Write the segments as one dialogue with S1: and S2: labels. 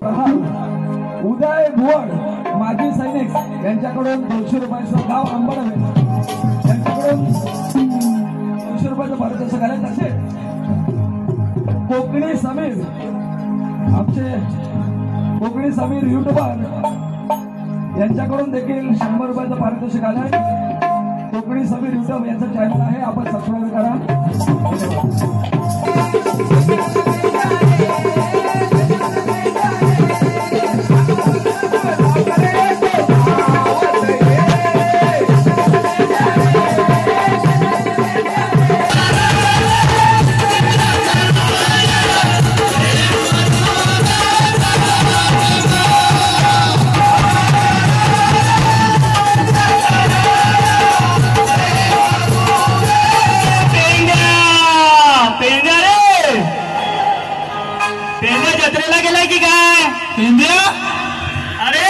S1: उदय भुवड माजी सैनिक यांच्याकडून 200 रुपयाचं गाव अंबडवे यांच्याकडून 200 रुपयाचं पारितोषिक आले। तसे कोकणी समीर आमचे कोकणी समीर युट्यूबर यांच्याकडून देखील 100 रुपयाचं पारितोषिक आलंय। कोकणी समीर युट्यूब यांचं चॅनल आहे, आपण सबस्क्राईब करा।
S2: जत्रेला गेलाय की काय पेंड्या? अरे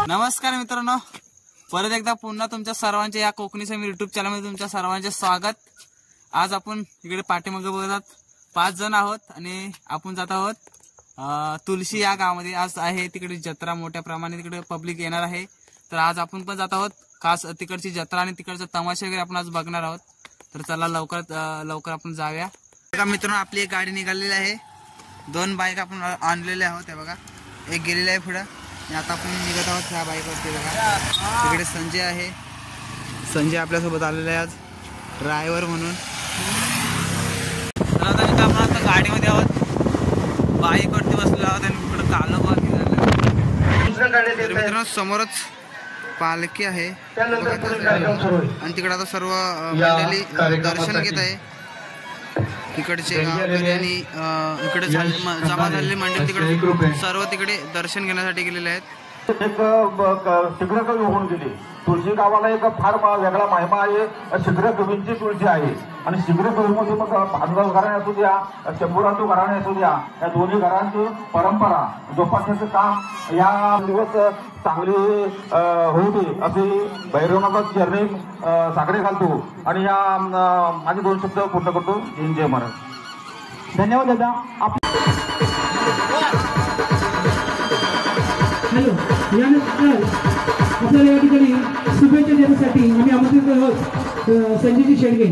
S3: नमस्कार मित्रांनो, परत एकदा पुन्हा तुमच्या सर्वांचे या कोकणी समीर युट्यूब चॅनलमध्ये तुमच्या सर्वांचे स्वागत। आज आपण इकडे पाठीमागे बघतात 5 जण आहोत आणि आपण जात आहोत तुलसी या गावामध्ये। आज आहे तिकडे जत्रा, मोठ्या प्रमाणात तिकडे पब्लिक येणार आहे, तर आज आपण पण जात आहोत। खास तिकडची जत्रा आणि तिकडचा तमाशा वगैरे आपण आज बघणार आहोत, तर चला लवकर आपण जाऊया। बघा मित्रांनो, आपली एक गाडी निघालेली आहे, 2 बाईक आपण आणलेल्या आहोत। हे बघा, एक गेलेली आहे पुढे, आता आपण निघत आहोत ह्या बाईकवरती। बघा तिकडे संजय आहे, संजय आपल्यासोबत आलेला आहे आज ड्रायव्हर म्हणून। तर आता मी आपण आता गाडीमध्ये आहोत, बाईकवरती बसलेलो आहोत आणि इकडे कालोबाकी झालं। मित्रांनो समोरच पालखी आहे आणि तिकडे आता सर्व मंडळी दर्शन घेत आहे। इकडचे गावकरी आणि इकडे जमा झालेली मंडळी तिकडे सर्व तिकडे दर्शन घेण्यासाठी गेलेले आहेत।
S4: एक शिग्रकवी होऊन गेली तुळशी गावाला एक फार वेगळा महिमा आहे। शिग्रकवींची तुळशी आहे आणि शिग्रकवीमध्ये मग भानुदास घराणे असू द्या, शंभूराजू घराणे असू द्या, या दोन्ही घरांची परंपरा जोपासण्याचं काम या दिवस चांगली होती अशी भैरवनाथ चरणी साकडे घालतो आणि या माझे 2 शब्द पूर्ण करतो। जय महाराज।
S1: धन्यवाद दादा।
S5: हॅलो, यानंतर आपल्याला या ठिकाणी शुभेच्छा देण्यासाठी आम्ही आमंत्रित आहोत संजयजी शेडगे।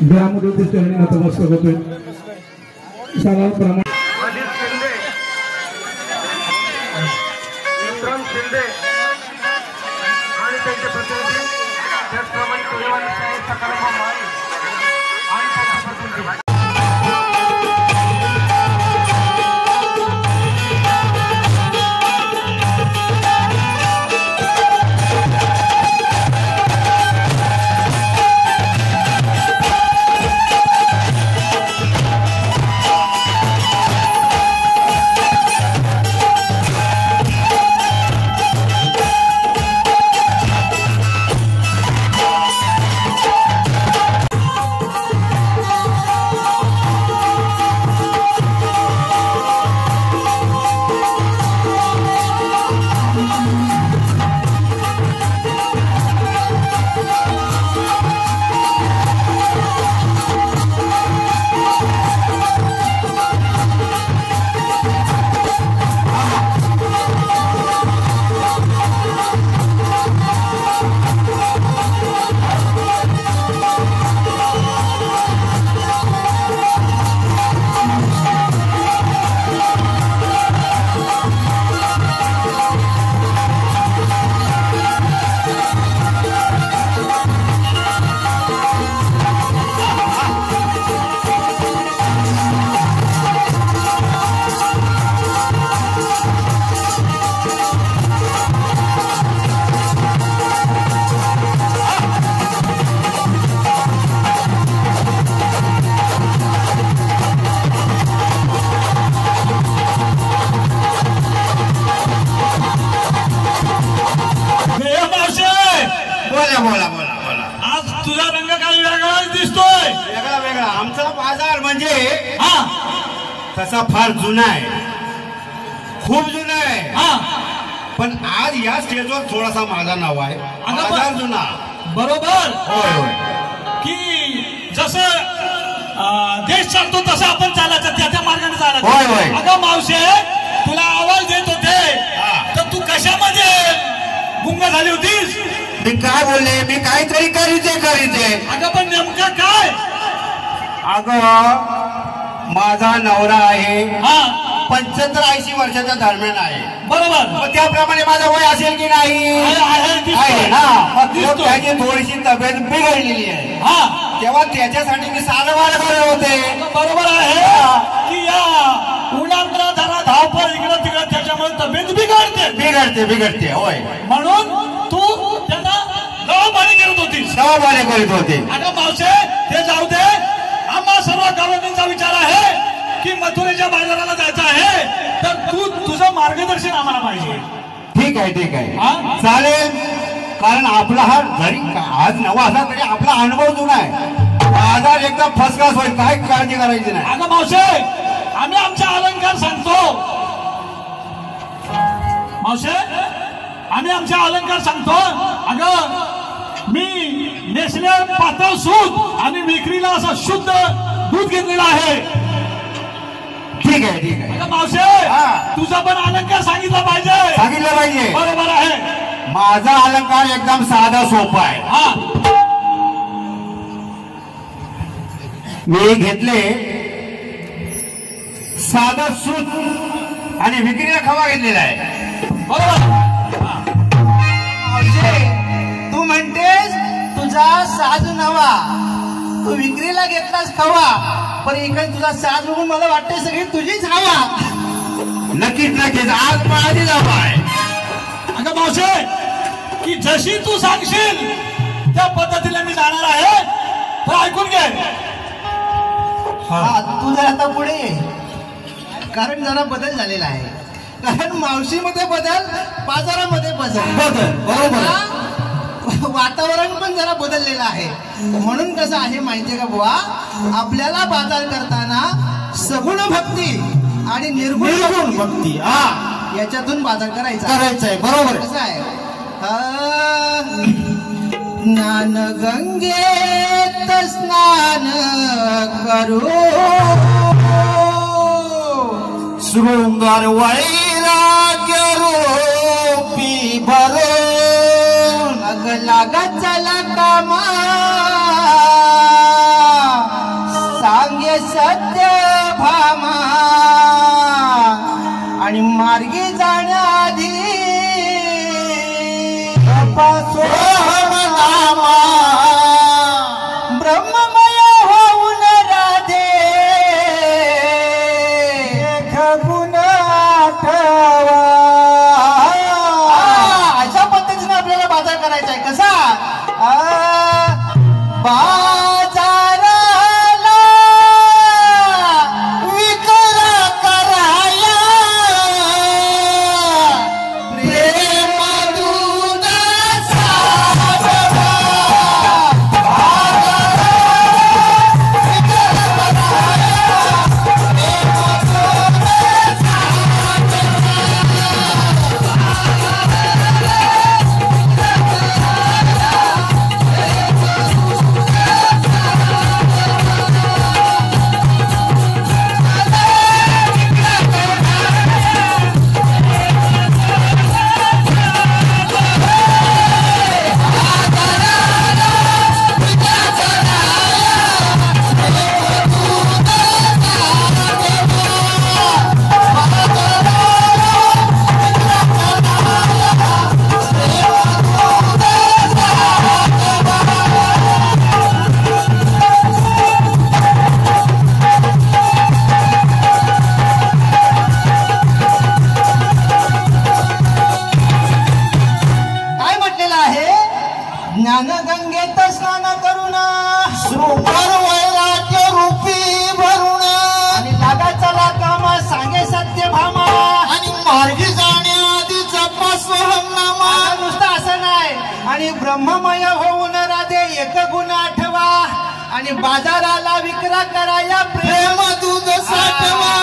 S6: ग्रामदेवते चरणी नतमस्तक होतोय सर्वांप्रमाणे
S4: शिंदे आणि त्यांचे प्रतिनिधी त्याचप्रमाणे सकारात्मक आणि त्यांचे प्रतिनिधी
S7: बोला बोला बोला.
S2: आज तुझा रंग काय वेगळाच दिसतोय.
S7: वेगळा वेगळा. आमचा बाजार म्हणजे
S2: हा
S7: तसा फार जुना आहे, खूप जुना आहे.
S2: हा
S7: पण आज या स्टेजवर थोडासा माझा नाव आहे. बाजार जुना.
S2: बरोबर.
S7: होय होय.
S2: की जसं देश चालतो तसं आपण चालायचं, त्या मार्गाने चालायचं.
S7: होय होय.
S2: अगं मावशे, तुला आवाज देत होते तर तू कशामध्ये गुंग झाली होतीस?
S7: मी काय बोलले, मी काहीतरी करीते.
S2: अगं पण नेमका काय?
S7: अगं माझा नवरा आहे,
S2: हा
S7: 75-80 वर्षाच्या दरम्यान आहे.
S2: बरोबर.
S7: मग त्याप्रमाणे माझं वय असेल की नाही? आहे ना. मग त्याची थोडीशी तब्येत बिघडलेली आहे.
S2: हा
S7: तेव्हा त्याच्यासाठी मी सारवार करत होते.
S2: बरोबर आहे की या उन्हात जरा धावपळ इकडं तिकडं त्याच्यामुळे तब्येत
S7: बिघडते. होय.
S2: म्हणून तू त्यांना दवापाणी करत होतीस.
S7: दवापाणी करीत होते.
S2: अगं मावशे, ते जाऊ दे. आम्हा सर्व गावांचा विचार आहे की मथुरेच्या बाजाराला जायचं आहे, तर तू तुझं मार्गदर्शन आम्हाला पाहिजे.
S7: ठीक आहे
S2: हा?
S7: चालेल. कारण आपला हा जरी आज नवा असला तरी आपला अनुभव जुना आहे. बाजार एकदम फर्स्ट क्लास होईल, काय काळजी करायची नाही.
S2: अगं मावशे, आम्ही आमचा अलंकार सांगतो. मावशे, आम्ही आमचा अलंकार सांगतो. अगं मी नेसले पातळ सूत आणि विक्रीला असं शुद्ध दूध घेतलेलं आहे.
S7: ठीक आहे.
S2: अगं मावशे,
S7: हा.
S2: तुझा पण अलंकार सांगितलं पाहिजे. बरोबर आहे.
S7: माझा अलंकार एकदम साधा सोपा आहे.
S2: हा
S7: मी घेतले साधा सूत आणि विक्रीला खवा घेतलेला आहे.
S2: बरोबर.
S8: तू म्हणतेस तुझा साज नवा, तू विक्रीला घेतलास खवा, पण इकडे तुझा साज बघून मला वाटते सगळी तुझीच हवा.
S7: नक्कीच आज माझी हवा आहे.
S2: अगं मावशे, की जशी तू सांगशील त्या पद्धतीने मी जाणार आहे. तर ऐकून घे.
S8: तू जर आता पुढे ये, कारण जरा बदल झालेला आहे. कारण मावशीमध्ये बदल, बाजारामध्ये बदल.
S7: बरोबर.
S8: वातावरण पण जरा बदललेलं आहे. म्हणून कसं आहे माहितीये का बुवा, आपल्याला बाजार करताना सगुण भक्ती आणि निर्गुण भक्ती याच्यातून बाजार करायचा.
S7: बरोबर.
S8: कसं आहे, ज्ञान गंगेत स्नान करू,
S7: सुंदर वैराग्य रूपी भरून
S8: अग लागत चला कामा, सांगे सत्य भामा, आणि मार्गी जाण्याआधी ब्रह्ममय होऊन राधे गुण आठवा. अशा पद्धतीने आपल्याला बाजार करायचा आहे. कसा बाजाराला विक्रा कराया, प्रेम दुधाचा ज्ञानगंगेत स्नान करून,
S7: सुंदर वैराग्य रूपी भरून,
S8: आणि लागा चला कामा, सांगे सत्य भामा,
S7: आणि मार्गी जाण्याआधी जपा सोहमनामा.
S8: नुसतं असं नाही, आणि ब्रह्ममय होऊन राधे एक गुण आठवा आणि बाजाराला विक्रा कराया प्रेम दूध साठवा.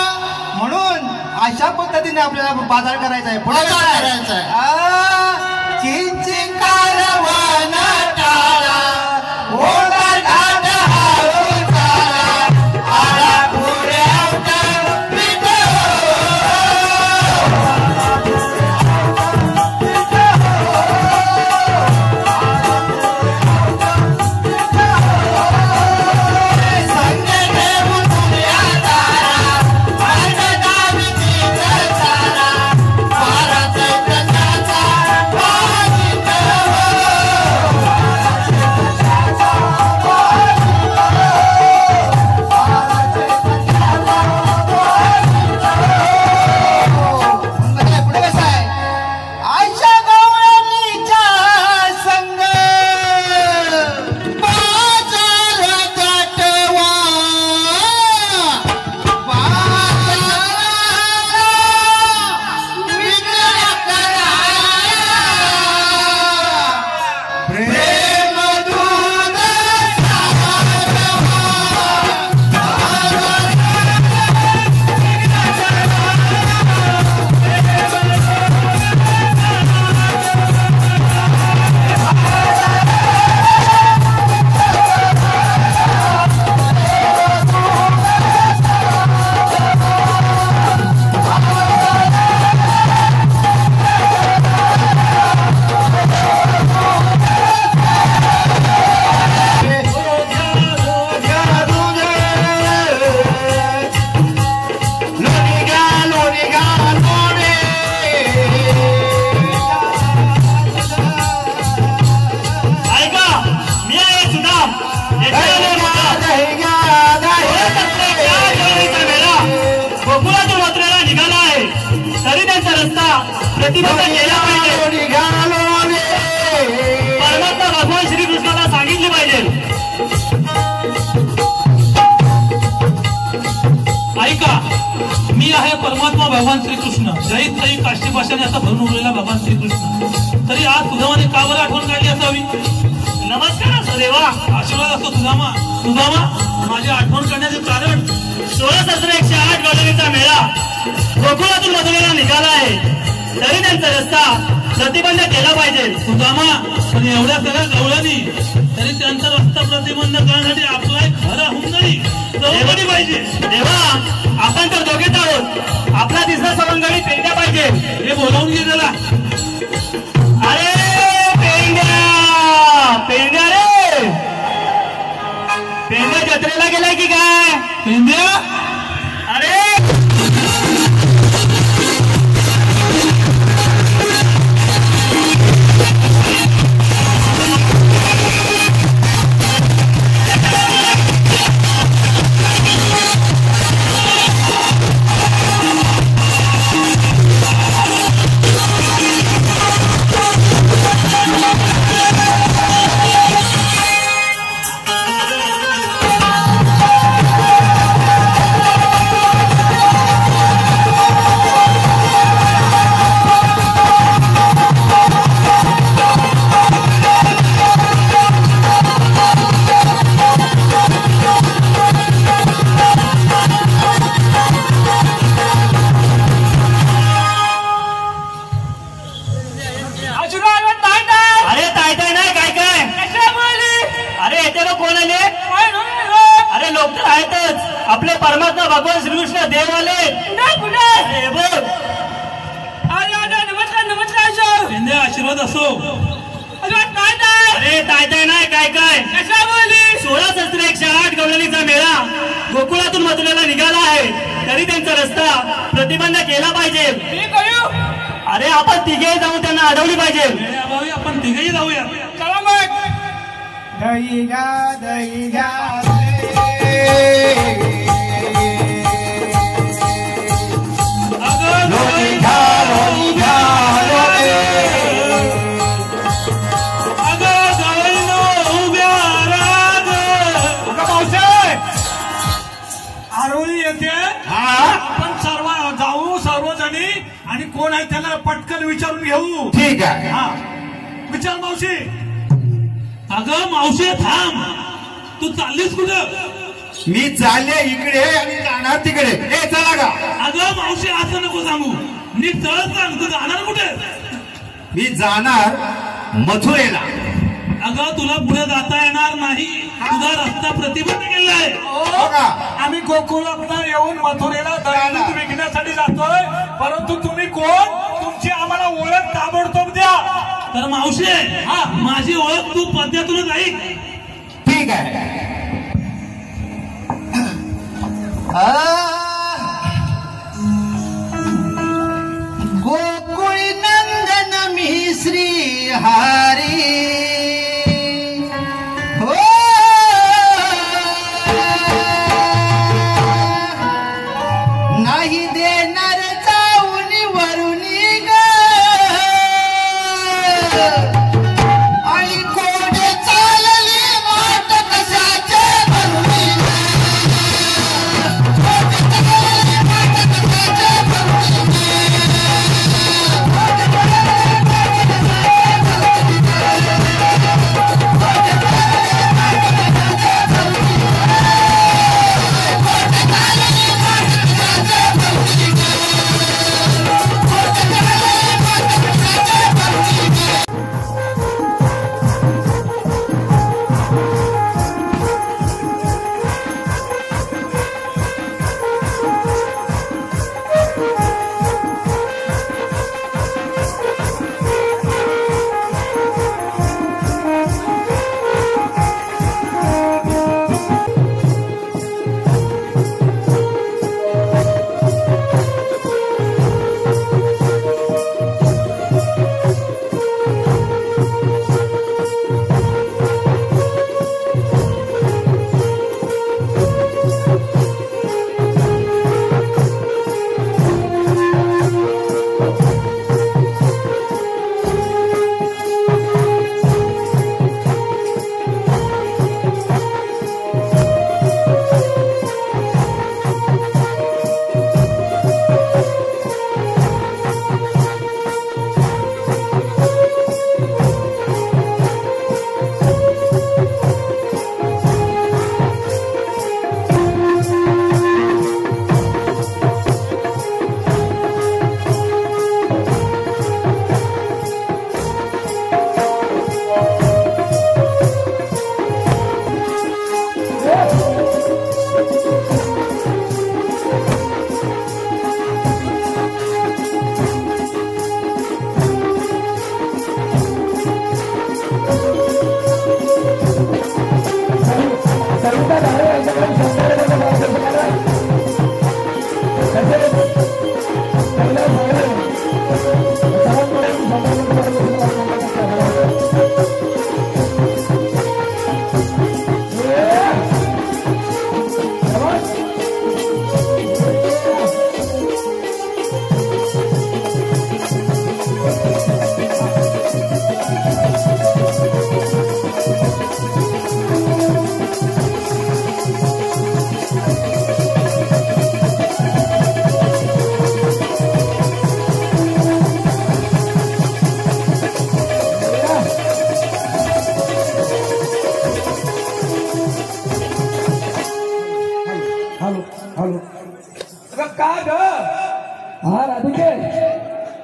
S8: म्हणून अशा पद्धतीने आपल्याला बाजार करायचा आहे. पुढे करायचा आहे चिंचिन कारवान टाळा ओढा घाट हाळू चाला आला पुढे परमात्मा भगवान श्रीकृष्णाला सांगितले पाहिजे. ऐका, मी आहे परमात्मा भगवान श्रीकृष्ण, जैत जैत काष्टी भाषाने असा भरून उरलेला भगवान श्रीकृष्ण. तरी आज सुदामाने का बरं आठवण काढली असावी? नमस्कार असो देवा, आशीर्वाद असतो सुदामा. सुदामा, माझी आठवण करण्याचे कारण 16,108 गवळणीचा मेळा गोकुळातून मधुरेला निघाला आहे. तरी त्यांचा रस्ता प्रतिबंध केला पाहिजे. सुदामा, पण एवढ्या सगळ्या गवळणी तरी त्यांचा रस्ता प्रतिबंध करण्यासाठी आपला खरा हुंदरी चौकडी पाहिजे. देवा, आपण तर दोघेच आहोत. आपला दिसरा सवंगडी पेंड्या पाहिजे. हे बोलावून घे त्याला. अरे पेंड्या, पेंड्या रे, पेंड्या जत्रेला गेलाय की काय? पेंड्या, अरे आपले परमात्मा भगवान श्रीकृष्ण देव आले. आशीर्वाद असो. अरे ताय नाही काय काय 16,108 गवळणीचा मेळा गोकुळातून मथुरेला निघाला आहे. तरी त्यांचा रस्ता प्रतिबंध केला पाहिजे. अरे आपण तिघेही जाऊन त्यांना अडवली पाहिजे. आपण तिघेही जाऊया. चला मग. दही घ्या, दही घ्या.
S2: आरोळी येते. आपण सर्वजणी आणि कोण आहे त्याला पटकन विचारून घेऊ.
S7: ठीक आहे.
S2: विचार मावशी. अगं मावशी थांब, तू चाललीस कुठं?
S7: मी चालले इकडे आणि जाणार तिकडे. ए चला का.
S2: अगं मावशी असं नको सांगू, नीट चढत सांग. तू जाणार कुठे?
S7: मी जाणार मथुरेला.
S2: अगं तुला पुढे जाता येणार नाही, तुझा रस्ता प्रतिबंध केलाय.
S1: आम्ही गोकुळातून येऊन मथुरेला दूध विकण्यासाठी जातोय, परंतु तुम्ही कोण, तुमची आम्हाला ओळख ताबडतोब द्या.
S2: तर मावशी माझी ओळख तू पद्धतीतूनच ऐक.
S7: ठीक आहे.
S8: गोकुळी नंदन मी श्री हरी हो नाही देणार जाऊन वरुणी ग आणि कोडे चालली वाट कशाचे भरुणी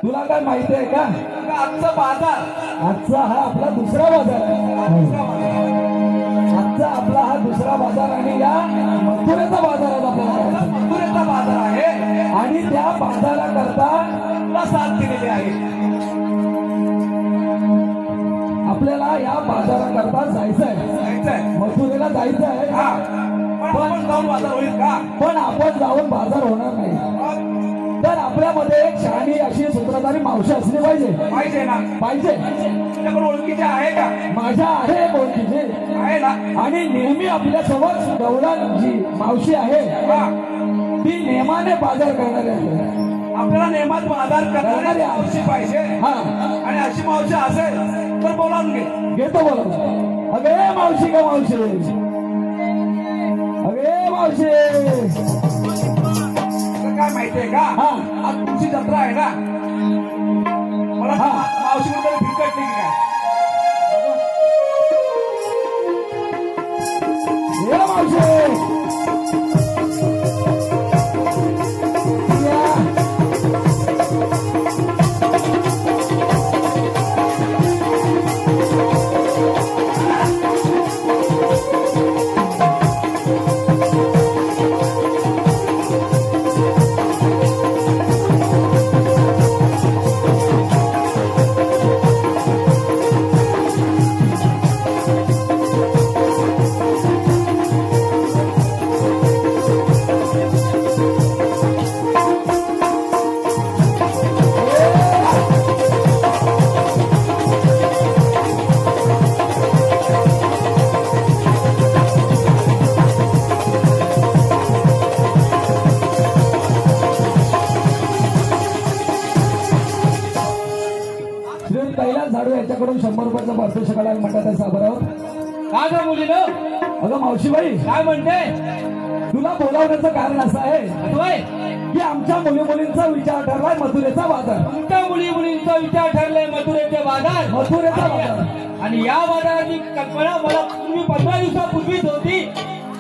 S1: तुला काय माहिती आहे का आजचा बाजार, आजचा हा आपला दुसरा बाजार आहे. आजचा आपला हा दुसरा बाजार आणि या मथुरेचा बाजार आहे. आपल्याला मथुरेचा बाजार आहे आणि त्या बाजाराकरता तुला साथ दिलेली आहे. आपल्याला या बाजाराकरता जायचंय, मथुरेला जायचं आहे. पण जाऊन बाजार होईल का? पण आपण जाऊन बाजार होणार नाही. तर आपल्यामध्ये एक शहाणी अशी सूत्रधारी मावशी असली पाहिजे ना. पाहिजे. तुझ्याकडे ओळखीचे आहे का? माझ्या आहे ओळखीचे आहे ना. आणि नेहमी आपल्या सोबत गौडा जी मावशी आहे ती नेमाने बाजार करणारी आहे. आपल्याला नेमात बाजार करणारी मावशी पाहिजे. हा, आणि अशी मावशी असेल तर बोलावून घेतो. बोलावून अगे मावशी का मावशी, अगे मावशी. काय माहितीये का, आज तुमची जत्रा आहे ना. मला मावशी बद्दल फिरकट नाही काय? कैलास झाडू याच्याकडून 100 रुपयाचा पारितोषिक आला म्हणतात साबर आहोत.
S5: का ग मुलीनो?
S1: अगं मावशीबाई
S5: काय म्हणते?
S1: तुला बोलावण्याचं कारण असं आहे
S5: होय
S1: की आमच्या मुलींचा विचार ठरलाय मथुरेचा बाजार.
S5: तुमच्या मुलींचा विचार ठरलाय मथुरेचे बाजार.
S1: मथुरेचा बाजार.
S5: आणि या बाजाराची कल्पना मला तुम्ही 15 दिवसापूर्वीच होती.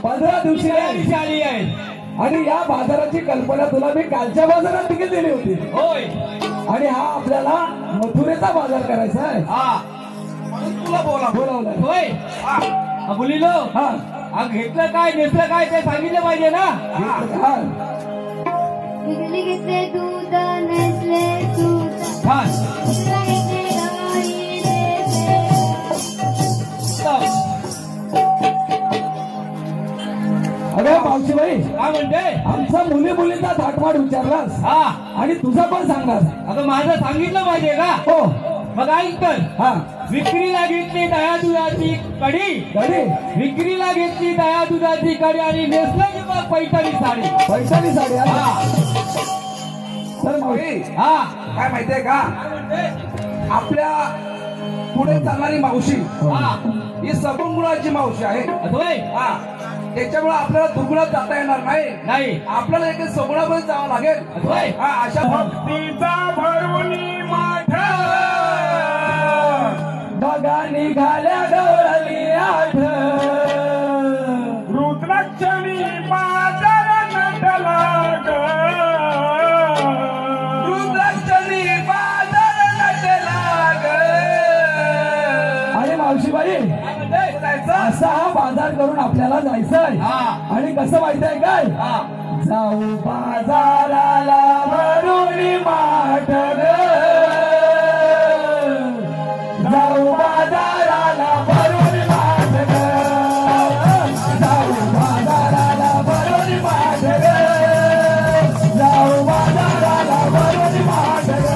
S1: 15 दिवशी
S5: आली आहे.
S1: आणि या बाजाराची कल्पना तुला मी कालच्या बाजारात देखील दिली होती.
S5: होय.
S1: आणि हा आपल्याला मथुरेचा बाजार करायचा आहे.
S5: हा
S1: तुला बोलावलाय.
S5: होय. मुलीनो
S1: हा
S5: घेतलं काय नेसलं काय ते सांगितलं पाहिजे ना.
S9: विकली घेतले दूध नेसले दूध घेतले गाई नेसले.
S1: अरे मावशीबाई
S5: काय म्हणते?
S1: आमचा मुलींचा थाटमाट विचारलास
S5: हा
S1: आणि तुझा पण सांगलास.
S5: अगं माझं सांगितलं पाहिजे का?
S1: हो
S5: मग ऐक तर.
S1: हा
S5: विक्रीला घेतली दया दुधाची कडी.
S1: कडी
S5: विक्रीला घेतली दया दुधाची कडी आणि नेसली मग पैठणी साडी.
S1: पैठणी साडी.
S5: हा
S1: तर मावशी
S5: हा
S1: काय माहितीये का आपल्या पुढे चालणारी मावशी
S5: हा
S1: ही सगुण गुणाची मावशी आहे.
S5: होय.
S1: हा त्याच्यामुळे आपल्याला दुगुणात जाता येणार नाही. आपल्याला एक सगुणापर्यंत जावं लागेल.
S5: होय.
S1: हा अशा
S2: भक्तीचा भरून माठ
S1: बघा निघाल्या गवळली आठ
S2: रुद्राक्षणी बाजार नटला ग.
S1: रुद्राक्षणी बाजार नटला ग. आणि मावशीबाई असा हा बाजार करून आपल्याला जायचंय. आणि कसं माहितीये काय? जाऊ बाजाराला भरून माठ ग. जाऊ बाजाराला भरून माठ ग. जाऊ बाजाराला भरून माठ ग. जाऊ बाजाराला भरून माठ ग.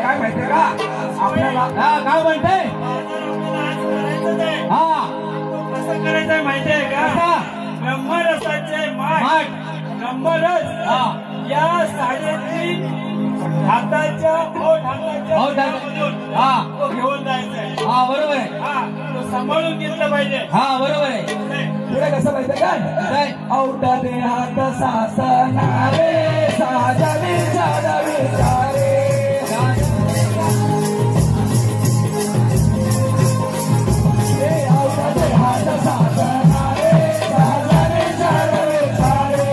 S1: काय माहितीये का आपल्याला?
S5: काय म्हणते? हा
S2: कसं करायचंय माहितीये का? ब्रह्मरसाचे माठ ब्रह्मरस या साडेची हाताच्या
S5: हा
S2: घेऊन जायचंय.
S5: हा बरोबर आहे.
S2: तो सांभाळून घेतलं पाहिजे.
S5: हा बरोबर आहे.
S1: पुढे कसं माहितीये काय? औटाने हात सासणारे साजने चढवे चारे. औटाने हात सासणारे साजने चढवे चारे.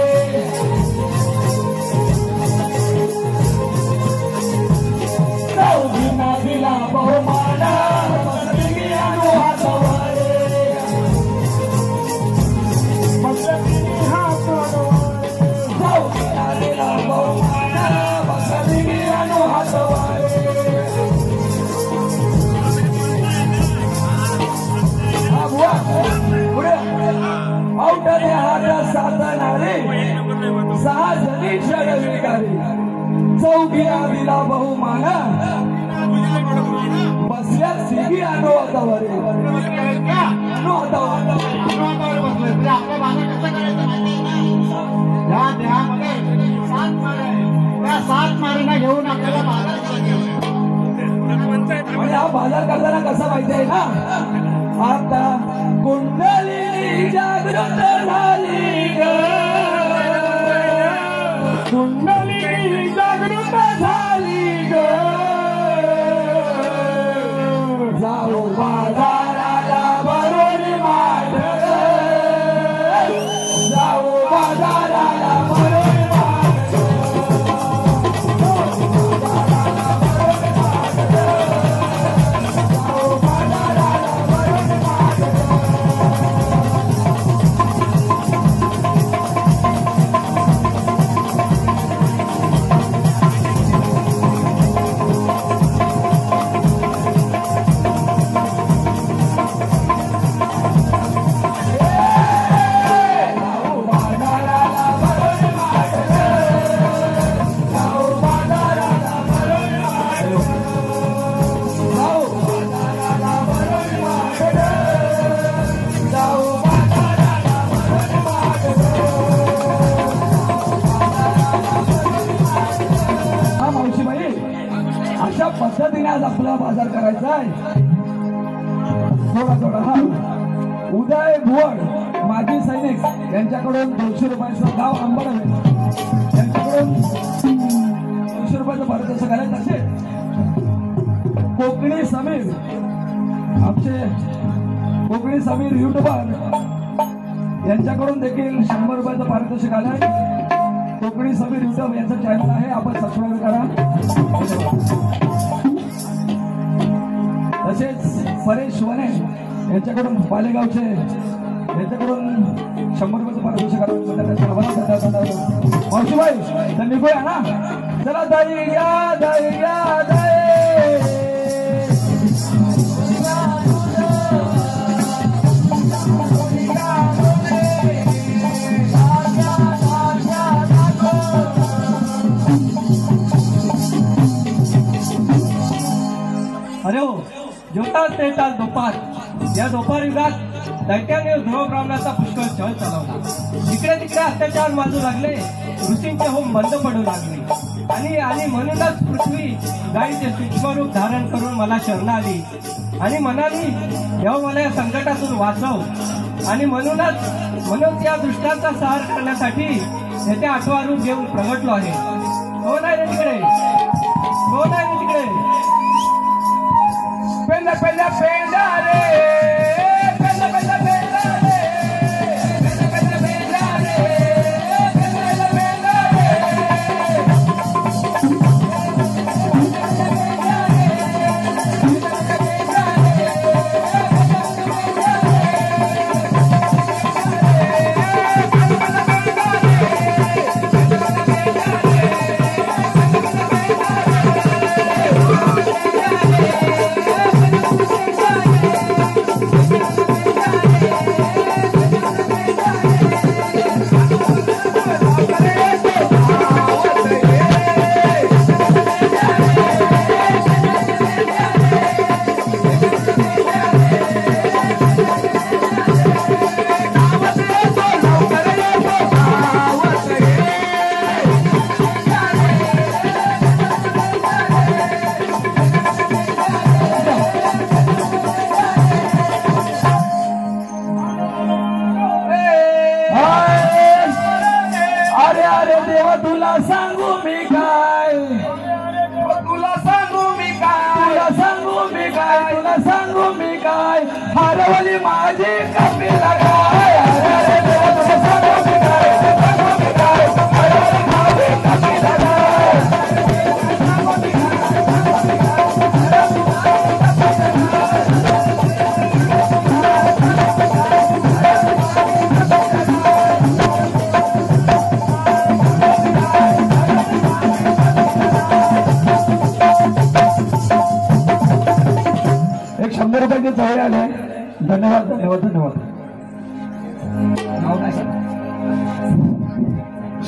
S1: चौघींना दिला बहुमान बसविगियानो हातवारे. औटाने हात साधणारे सहा जणी षडविकारी. चौघीला दिला बहुमान बसल्या सिगी अनो हातावारे. अनो हातावर
S8: सात मारीना घेऊन आपल्याला
S1: म्हणजे हा बाजार करताना कसा माहिती आहे ना? आता कुंडली जागृत झाली ग. कुंडली जागृत झाली ग. जाऊ बाजाराला भरून माठ ग. जाऊ बाजाराला भरून माठ ग. आज आपला बाजार करायचा आहे. थोडा हा उदय भुवड माजी सैनिक यांच्याकडून 200 रुपयाचं गाव आंबडवे यांच्याकडून 200 रुपयाचं भारत घालायचं. तसे कोकणी समीर आमचे कोकणी समीर युट्यूबर यांच्याकडून देखील 100 रुपयाचं पारितोषिक आलंय. कोकणी समीर युट्यूब यांचं चॅनल आहे, आपण सबस्क्राईब करा. तसेच परेश वने यांच्याकडून पालेगावचे यांच्याकडून 100 रुपयाचं पारितोषिक आलं. मावशीबाई तर निघूया ना. चला दाई घ्या दाई घ्या दाई.
S10: अरे हो, जेवताच ते तास दुपार. या दुपार युगात दैत्याने ध्रुव ब्राह्मणाचा पुष्कळ छळ चालवला. तिकडे तिकडे अत्याचार माजू लागले, ऋषींचे होम बंद पडू लागले आणि म्हणूनच पृथ्वी गायीचे सूक्ष्मरूप धारण करून मला शरण आली आणि म्हणाली, देव मला या संकटातून वाचव. आणि म्हणूनच या दृष्टांचा सहार करण्यासाठी येथे 8वा रूप घेऊन प्रगटलो आहे. कोण आहे रे तिकडे? कोण आहे रे तिकडे?
S1: पेंडा पेंडा पेंडा रे, पेंडा पेंडा पेंडा रे, पेंडा पेंडा पेंडा रे, पेंडा पेंडा पेंडा हरवली माझी कपिला गाय. एक 100 रुपयाचे चवळे आले. धन्यवाद धन्यवाद धन्यवाद.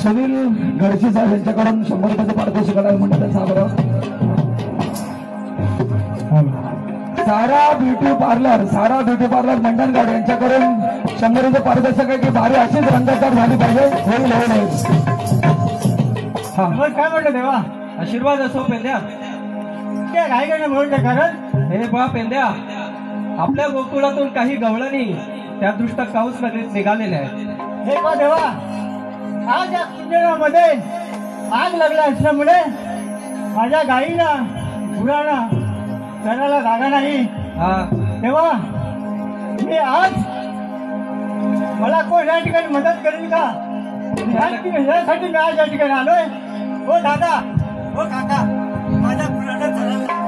S1: सुनील गडशी साहेब यांच्याकडून 100 रुपयाचं पारितोषिक आलं म्हणतात. साबराव सारा ब्युटी पार्लर मंडणगड यांच्याकडून 100 रुपये पारितोषिक आहे की भारी अशीच रंगतदार झाली पाहिजे. होईल होईल.
S10: हा काय म्हणलं देवा, आशीर्वाद असो. पेंद्या काय काय म्हणून कारण हे बा पेंद्या, आपल्या गोकुळातून काही गवळणी त्या दृष्ट काऊस नगरीत निघालेले आहेत. हे बा देवा, आज या कुंजरामध्ये आग लागला असल्यामुळे माझ्या गाईला गुरांना चराला जागा नाही. तेव्हा मी आज मला कोण या ठिकाणी मदत करेल का? यासाठी मी आज या ठिकाणी आलोय. हो दादा, हो काका, माझ्या गुरांना चराला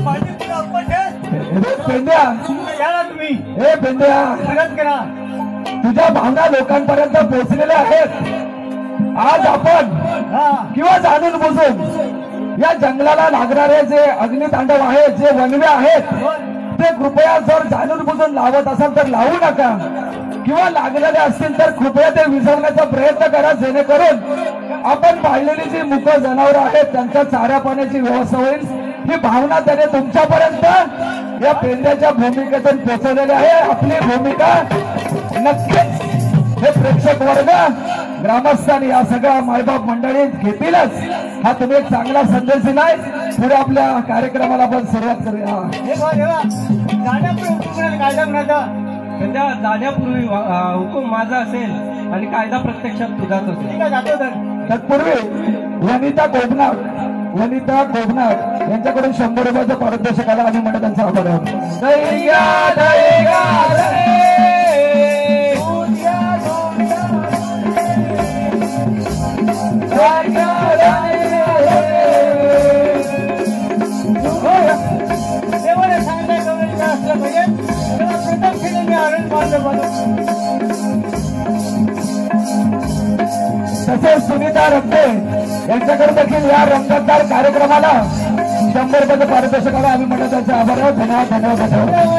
S10: माझी गुरं अपच
S1: पेंद्या
S10: याला तुम्ही
S1: हे पेंद्या
S10: मदत करा.
S1: तुझ्या भावना लोकांपर्यंत पोहोचलेल्या आहेत. आज आपण किंवा जाणून बुजून या जंगलाला लागणारे जे अग्नितांडव आहेत, जे वनवे आहेत, ते कृपया जर जाणून बुजून लावत असाल तर लावू नका. किंवा लागलेले असतील तर कृपया ते विझवण्याचा प्रयत्न करा, जेणेकरून आपण पाळलेली जी मुक जनावर आहेत त्यांच्या चाऱ्या पाण्याची व्यवस्था होईल. ही भावना त्याने तुमच्यापर्यंत या पेंद्याच्या भूमिकेतून पोहोचवलेली आहे. आपली भूमिका नक्कीच हे प्रेक्षक वर्ग, ग्रामस्थांनी या सगळ्या मायबाप मंडळीत घेतीलच. हा तुम्ही एक चांगला संदेश दिलाय. पुढे आपल्या कार्यक्रमाला आपण सुरुवात करूया.
S10: सध्या जाण्यापूर्वी हुकूम माझा असेल आणि कायदा प्रत्यक्षात तुझाच असेल.
S1: तत्पूर्वी वनिता कोभनाड यांच्याकडून 100 रुपयाचं पारितोषिक आलं आणि म्हणत त्यांचा आभार आहोत. तसेच सुनीता रक्ते यांच्याकडे देखील या रंगतदार कार्यक्रमाला 100 रुपयाचं पारितोषिक आलं. आम्ही म्हणत त्यांचे आभार आहोत. धन्यवाद धन्यवाद धन्यवाद.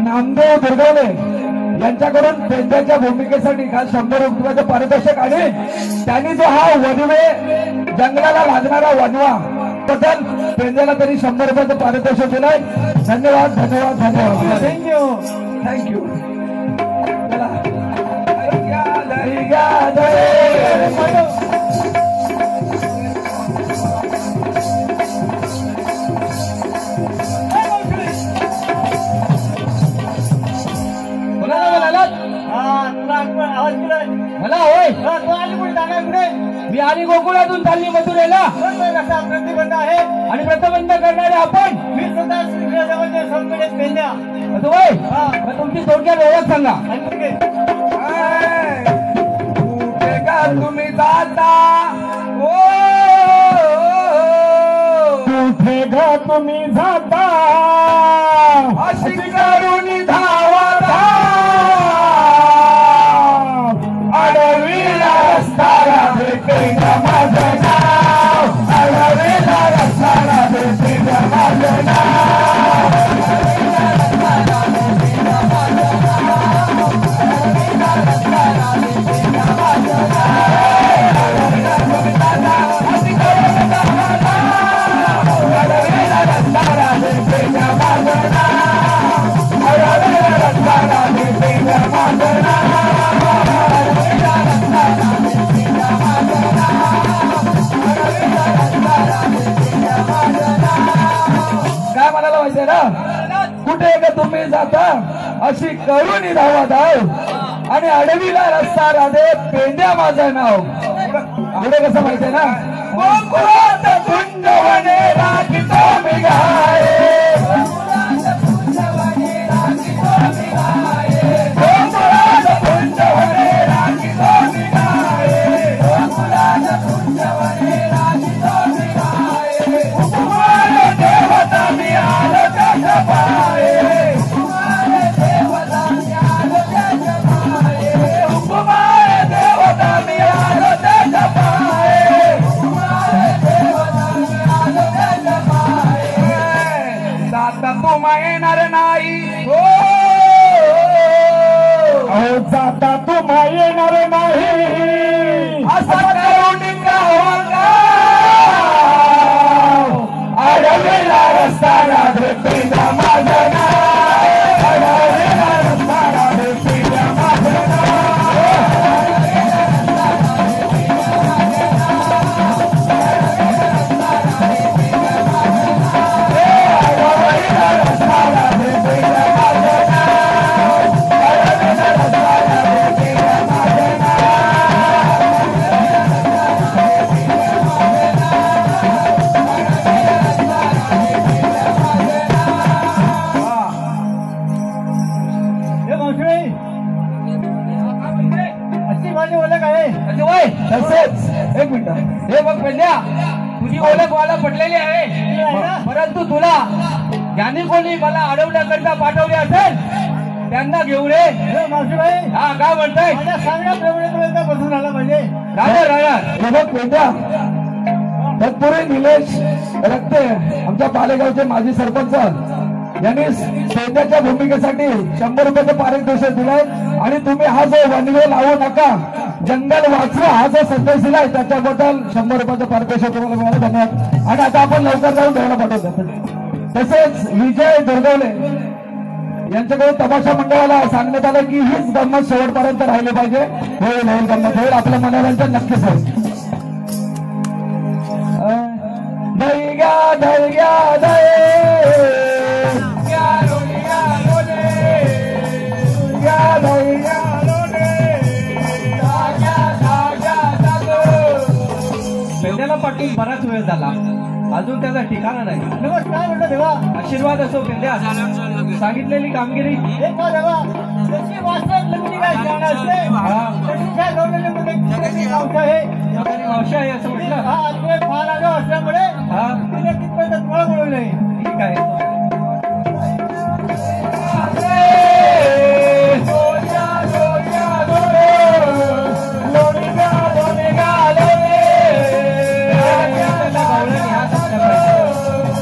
S1: नामदेव दुर्गवले यांच्याकडून पेंद्याच्या भूमिकेसाठी खास 100 रुपयाचं पारितोषिक आणि त्यांनी जो हा वनवे जंगलाला लागणारा वनवा बद्दल पेंद्याला तरी 100 रुपयाचं पारितोषिक दिलंय. धन्यवाद धन्यवाद धन्यवाद. Thank you thank you. मला होय मी आणि गोकुळातून चालली मथुरेला. प्रतिबंध आहे आणि प्रतिबंध करणारे आपण. मी स्वतः पेंद्या. मग तुमची थोडक्यात ओळख सांगा. कुठे का तुम्ही जाता कुठे का तुम्ही जाता अशी करून धावा अडवीला रस्ताला भेटे माझं नाव. अडवीला रस्ताला भेटे माझं नाव. काय म्हणाला माहितीये ना. कुठे का तुम्ही जाता अशी करून धावा धाव आणि अडवीला रस्ता राधे पेंड्या माझं नाव. पुढे कसं माहितीये ना. गोकुळात कुंज वने राखीतो मी गाय. गोकुळात कुंज वने राखीतो मी गाय. गोकुळात कुंज वने राखीतो मी गाय. गोकुळात कुंज वने राखीतो मी गाय. कुमार देवता मी आलो त्याच्या पाये. कुमार देवता मी आलो त्याच्या पाये. कुमार देवता मी आलो त्याच्या पाये. कुमार देवता मी आलो त्याच्या पाये. जाता तुम्हा येणार नाही हो. जाता तुम्हा येणार नाही असं करून अडवेला रस्ता राधे पेंद्या माझं नाव. अडवेला रस्ता राधे पेंद्या माझं तसेच एक मिनिट. हे बघ पेंड्या तुझी ओळख मला पटलेली आहे. परंतु तुला ज्यांनी कोणी मला अडवण्याकरता पाठवले असेल त्यांना घेऊन ये. मावशीबाई हा काय म्हणताय सांगण्याप्रमाणे बसून आला पाहिजे. राजा राजा हे बघ पेंड्या तत्पूर्वी निलेश रक्ते आमच्या पालेगावचे माजी सरपंच यांनी सैन्याच्या भूमिकेसाठी 100 रुपयाचं पारितोषिक दिलंय आणि तुम्ही हा जो वनवे लावू नका जंगल वाचवा हा जो संदेश दिलाय त्याच्याबद्दल 100 रुपयाचं पारितोषिक तुम्हाला मिळालं. धन्यवाद. आणि आता आपण लवकर जाऊन धोरण पाठवतो. तसेच विजय दुर्गवले यांच्याकडे तमाशा मंडळाला सांगण्यात आलं की हीच गंमत शेवटपर्यंत राहिली पाहिजे. होईल होईल गंमत होईल. आपलं मनोरंजन नक्कीच होईल. दर्ग्या दर्ग्या
S10: पेंद्याला पाठवून बराच वेळ झाला अजून त्याचा ठिकाणा नाही. नमस्कार म्हणलं देवा. आशीर्वाद असो पेंद्या. सांगितलेली कामगिरी मावशी आहे असं म्हटलं. फार आलो असल्यामुळे ठीक आहे.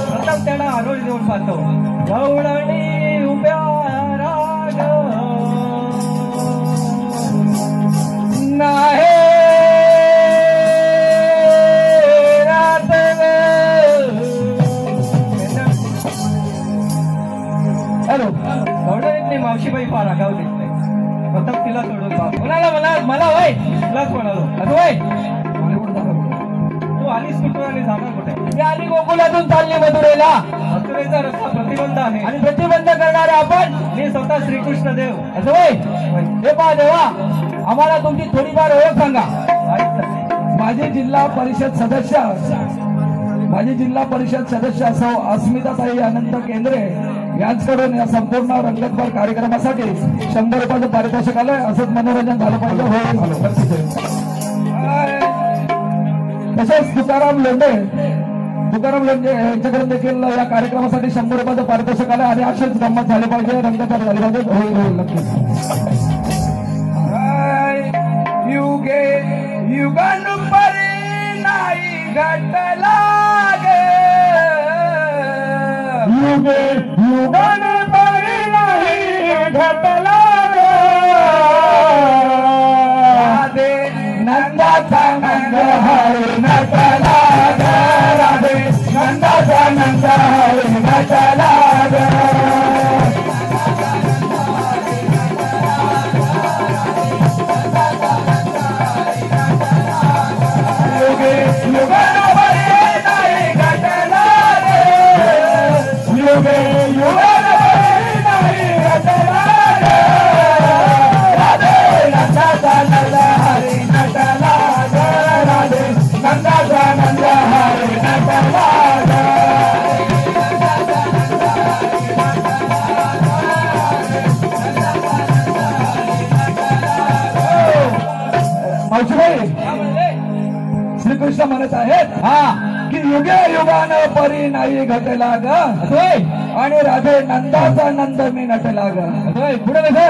S10: प्रथम त्याला आरोळी देऊन पाहतो. गवळणी उभ्या राग नाही मावशीबाई फार आगाव दिसते. प्रथम तिला सोडून पहा. मला वय तुलाच म्हणालो. असं वय तू आलीस कुठून आणि जाणार कुठे? मी आली गोकुलातून चालली मथुरेला. मथुरेचा रस्ता प्रतिबंध आहे आणि प्रतिबंध करणारे आपण मी स्वतः श्रीकृष्ण देव. असं वय हे पहा देवा आम्हाला तुमची थोडीफार ओळख सांगा.
S1: माजी जिल्हा परिषद सदस्य असो अस्मिताताई अनंत केंद्रे यांच्याकडून या संपूर्ण रंगतभर कार्यक्रमासाठी 100 रुपयाचं पारितोषिक आलंय. असंच मनोरंजन झालं पाहिजे. तसेच तुकाराम लोंढे यांच्याकडून देखील या कार्यक्रमासाठी 100 रुपयाचं पारितोषिक आलंय आणि अशीच गंमत झाली पाहिजे. रंगतभर झाली पाहिजे. होईल नक्कीच. युगे युगानुपरी नाही घटला युगे युगाने परी नाही घटला राधे नंदाचा नंद हरी नटला राधे नंदाचा नंद हरी नटला युगे युगाने परी नाही घटला युगे युगाने परी नाही घटला राधे नंदाचा नंद हरी नटला राधे नंदाचा नंद हरी नटला श्रीकृष्ण म्हणत आहेत की युगे युगान परी नाही घटला ग आणि राधे नंदाचा नंद मी नटला ग. पुढे कसं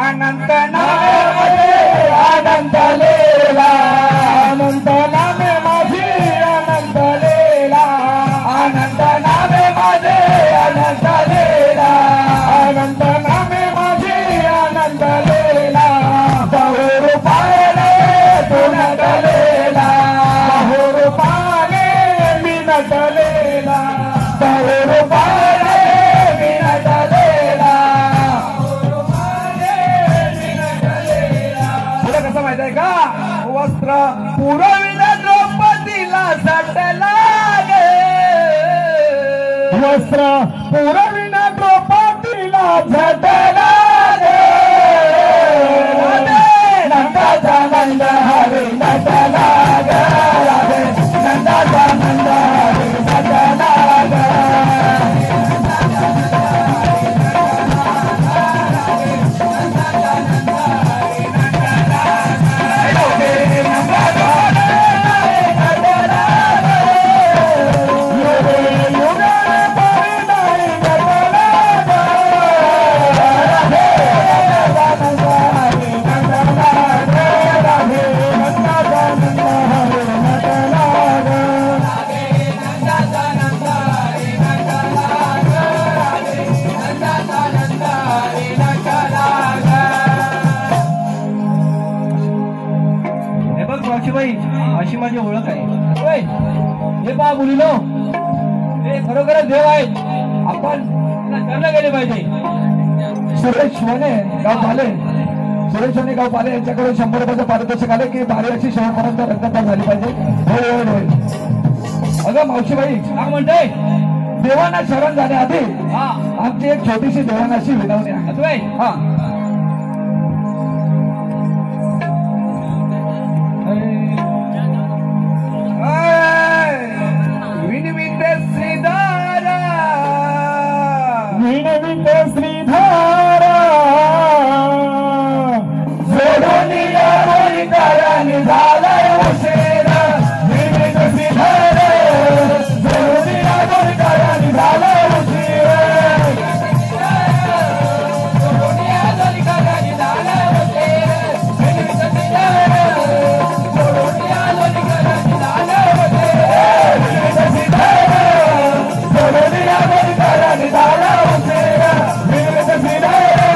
S1: अनंत नामे अनंत लेला अनंत नामे माझी अनंत लेला अनंत नामे माझे अनंत लेला अनंत नामे माझी अनंत लेला बहु रूपाने तू नटलेला बहु रूपाने मी नटलेला बहु रूपाने मी नटलेला पुढे कसं माहित आहे का वस्त्र पुरविला द्रौपदीला झटला गे वस्त्र पुरविला द्रौपदीला झटला गे नंदाचा नंद हरी नटला ग राधे नंदाचा नंद हरी नटला ग
S10: माझी ओळख आहे. होय, हे पहा मुलीनो, हे खरोखरच देव आहेत. आपण त्यांना गेले पाहिजे.
S1: सुरेश शिवाने गाव पाले, सुरेश शिवाने गाव पाले यांच्याकडून 100 रुपयाचं पारितोषिक आले की बारी अशी शेवटपर्यंत रक्तपात झाली पाहिजे. होय होय होय. अगं मावशीबाई
S10: काय म्हणताय?
S1: देवांना शरण जाण्याआधी
S10: हा,
S1: आमची एक छोटीशी देवानाशी विनवणी आहे.
S10: होय.
S1: हा, विनविते श्रीधारा, विनविते श्रीधारा, जोडून या बोलिकाराने झालाय उशिरा. विनविते श्रीधारा, जोडून या बोलिकाराने झालाय उशिरा. जोडून या बोलिकाराने झालाय उशिरा. विनविते श्रीधारा, जोडून या बोलिकाराने झालाय उशिरा. विनविते श्रीधारा, जोडून या बोलिकाराने झालाय उशिरा. विनविते श्रीधारा,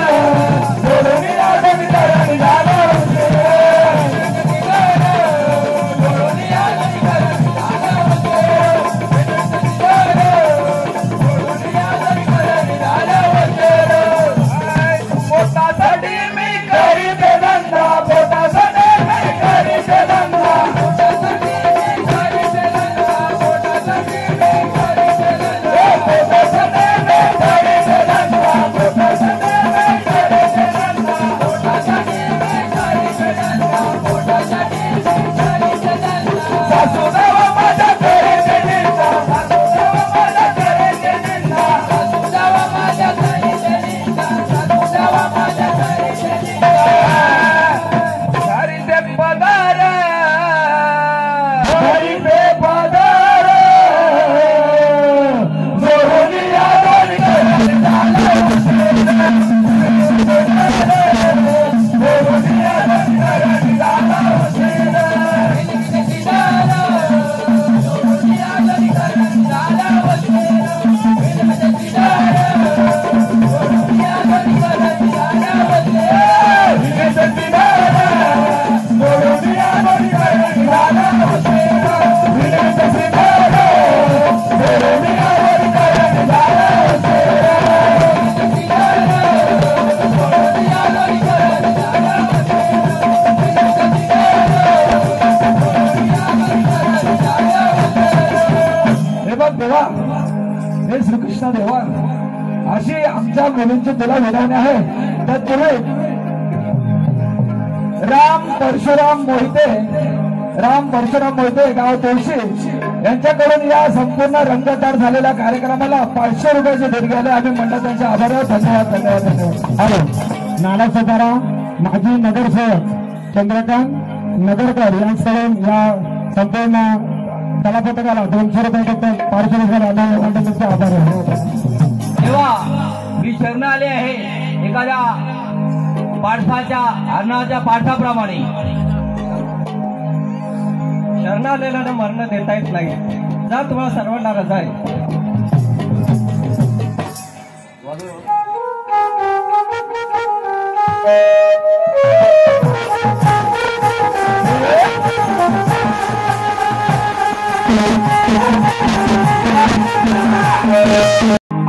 S1: जोडून या बोलिकाराने झालाय उशिरा. पोटासाठी मी करीते धंदा, पोटासाठी मी करीते धंदा, पोटासाठी मी करीते धंदा, पोटासाठी मी करीते धंदा, पोटासाठी मी करीते धंदा, पोटासाठी मी करीते धंदा, पोटासाठी मी करीते धंदा, पोटासाठी मी करीते धंदा. सासूदेव माझ्या करीते निंदा, सासूदेव माझ्या करीते निंदा, सासूदेव माझ्या करीते निंदा, सासूदेव माझ्या करीते निंदा. करीते पदार, करीते पदार, जोडून या बोलिकाराने झालाय उशिरा. जोडून या बोलिकाराने झालाय उशिरा. विनविते श्रीधारा, जोडून या बोलिकाराने झालाय उशिरा. विनविते श्रीधारा, जोडून या बोलिकाराने झालाय उशिरा. विनविते श्रीधारा, जोडून या बोलिकाराने झालाय उशिरा. विनविते श्रीधारा, जोडून या बोलिकाराने झालाय उशिरा. विनविते श्रीधारा, जोडून या बोलिकाराने झालाय उशिरा. विनविते श्रीधारा, जोडून या बोलिकाराने झालाय उशिरा. हे बघ देवा, हे श्रीकृष्ण देवा, अशी आमच्या मुलींची तुला विनवणी आहे. तर तुम्ही राम परशुराम मोहिते गाव तुळशी यांच्याकडून या संपूर्ण रंगतदार झालेल्या कार्यक्रमाला 500 रुपयाचे देणगी आले. आम्ही मंडळ त्यांचे आभार आहोत. धन्यवाद धन्यवाद धन्यवाद.
S6: हॅलो, नाना सतारा माजी नगरसेवक चंद्रकांत नगरकर यांच्याकडून या संपूर्ण कलापथकाला 200 रुपये पारितोषिक आले. मंडळ त्यांचे आभार आहे.
S10: तेव्हा मी शरण आले आहे एखाद्या पाठशाच्या हरणाच्या पाठाप्रमाणे. शरण आलेल्यानं मरण देता येत नाही. जा, तुम्हाला सर्वांना रजा आहे.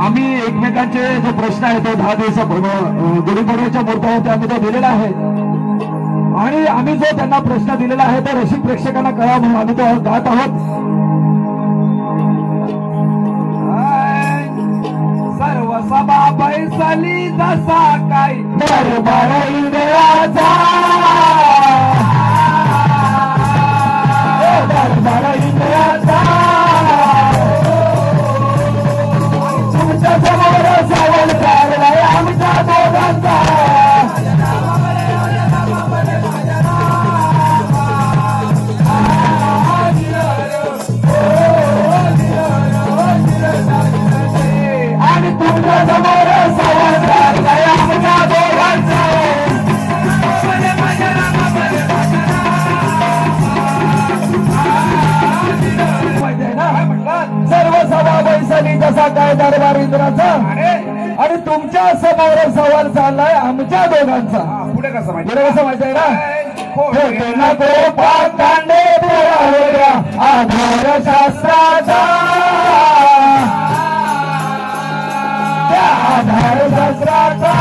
S1: आम्ही एकमेकांचे जो प्रश्न आहे तो 10 दिवसा गुढीपाडव्याच्या मुहूर्तावरती आम्ही तो दिलेला आहे. आणि आम्ही जो त्यांना प्रश्न दिलेला आहे तो रसिक प्रेक्षकांना कळावा म्हणून आम्ही तो गात आहोत. सर्व सभा बैसली जसा काय दरबार इंद्राचा, दरबार इंद्राचा. तुमच्या समोर सवाल काढलाय आमच्या दोघांचा. आणि तुमच्या समोर सवाल काढलाय आमच्या दोघांचा. सर्व सभा बैसली जसा काय दरबार इंद्राचा. आणि तुमच्या समोर सवाल चाललाय आमच्या दोघांचा. पुढे कसं माहिती आहे ना?
S6: खोटे नको पाकांडे पुरावे आधार शास्त्राचा त्या आधार शास्त्राचा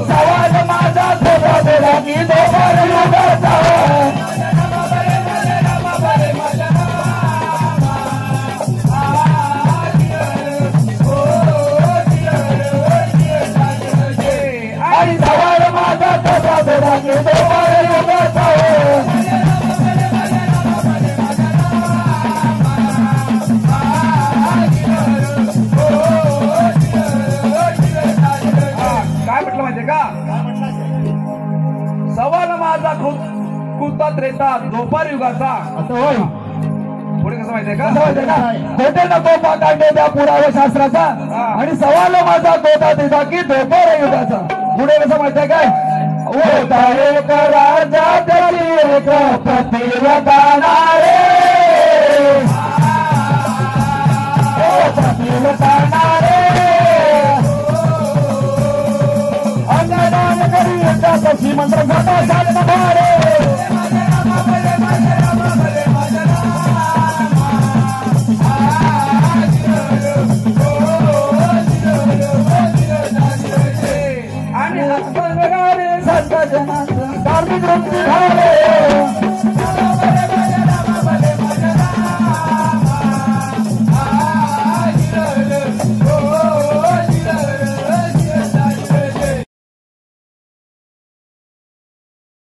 S6: सवाल माझा थोडा थोडा की दोबार युगाचा आणि सवाल माझा थोडा थोडा की दोबार युगाचा
S1: सवाल माझा कुतात रेता दोपार युगाचा
S6: असं होय.
S1: पुढे कसं माहितीये का
S6: खोटे नको पाकांडे त्या पुरावे शास्त्राचा आणि सवाल माझा कोटा देता की दोपार युगाचा. पुढे कसं माहितीये काय होता एक राजा त्याची एक प्रतिवदानारे प्रतिवदानारे अंगदान करी एकदा कशी मंत्र जाता